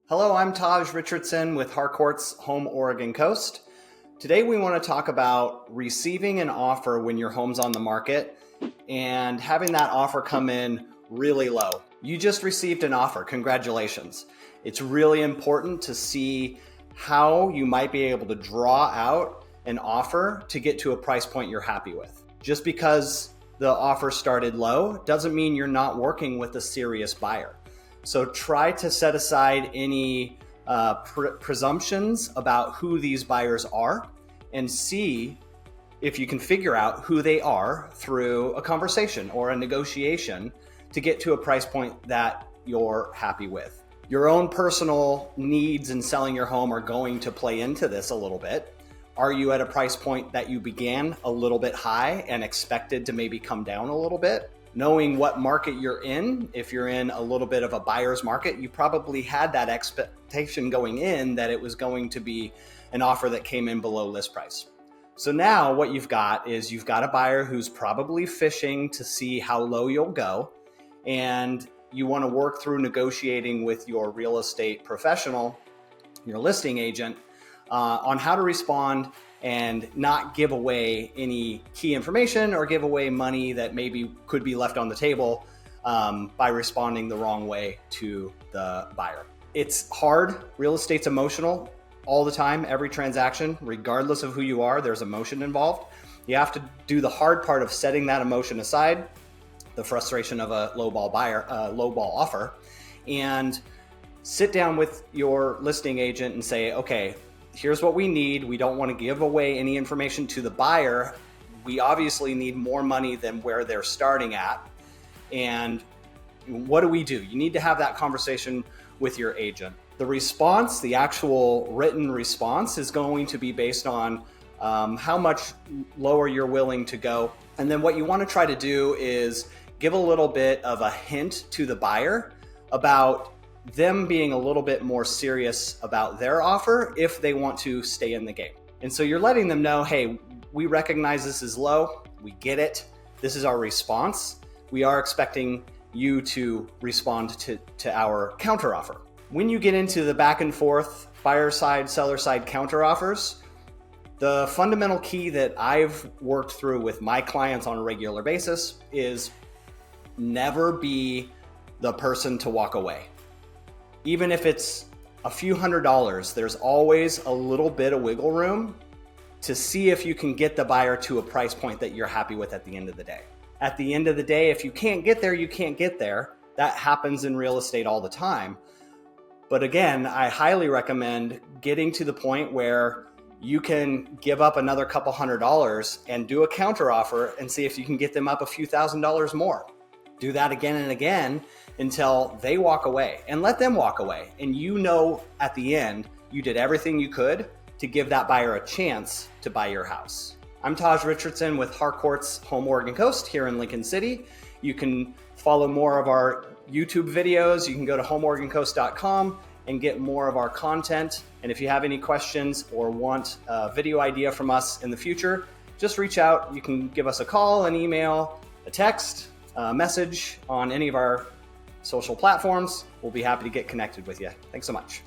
Hello, I'm Taj Richardson with Harcourts Home Oregon Coast. Today we want to talk about receiving an offer when your home's on the market and having that offer come in really low. You just received an offer, congratulations. It's really important to see how you might be able to draw out an offer to get to a price point you're happy with. Just because the offer started low doesn't mean you're not working with a serious buyer. So try to set aside any presumptions about who these buyers are and see if you can figure out who they are through a conversation or a negotiation to get to a price point that you're happy with. Your own personal needs in selling your home are going to play into this a little bit. Are you at a price point that you began a little bit high and expected to maybe come down a little bit? Knowing what market you're in, if you're in a little bit of a buyer's market, you probably had that expectation going in that it was going to be an offer that came in below list price. So now what you've got is you've got a buyer who's probably fishing to see how low you'll go, and you want to work through negotiating with your real estate professional, your listing agent, on how to respond and not give away any key information or give away money that maybe could be left on the table by responding the wrong way to the buyer. It's hard. Real estate's emotional all the time, every transaction, regardless of who you are, there's emotion involved. You have to do the hard part of setting that emotion aside, the frustration of a lowball buyer, lowball offer, and sit down with your listing agent and say, okay, here's what we need. We don't want to give away any information to the buyer. We obviously need more money than where they're starting at. And what do we do? You need to have that conversation with your agent. The response, the actual written response, is going to be based on how much lower you're willing to go. And then what you want to try to do is give a little bit of a hint to the buyer about them being a little bit more serious about their offer if they want to stay in the game. And so you're letting them know, hey, we recognize this is low. We get it. This is our response. We are expecting you to respond to our counteroffer. When you get into the back and forth, buyer side, seller side counteroffers, the fundamental key that I've worked through with my clients on a regular basis is never be the person to walk away. Even if it's a few $100s, there's always a little bit of wiggle room to see if you can get the buyer to a price point that you're happy with at the end of the day. At the end of the day, if you can't get there, you can't get there. That happens in real estate all the time. But again, I highly recommend getting to the point where you can give up another couple $100 and do a counteroffer and see if you can get them up a few $1,000s more. Do that again and again until they walk away, and let them walk away. And you know at the end, you did everything you could to give that buyer a chance to buy your house. I'm Taj Richardson with Harcourts Home Oregon Coast here in Lincoln City. You can follow more of our YouTube videos. You can go to homeoregoncoast.com and get more of our content. And if you have any questions or want a video idea from us in the future, just reach out. You can give us a call, an email, a text, a message on any of our social platforms. We'll be happy to get connected with you. Thanks so much.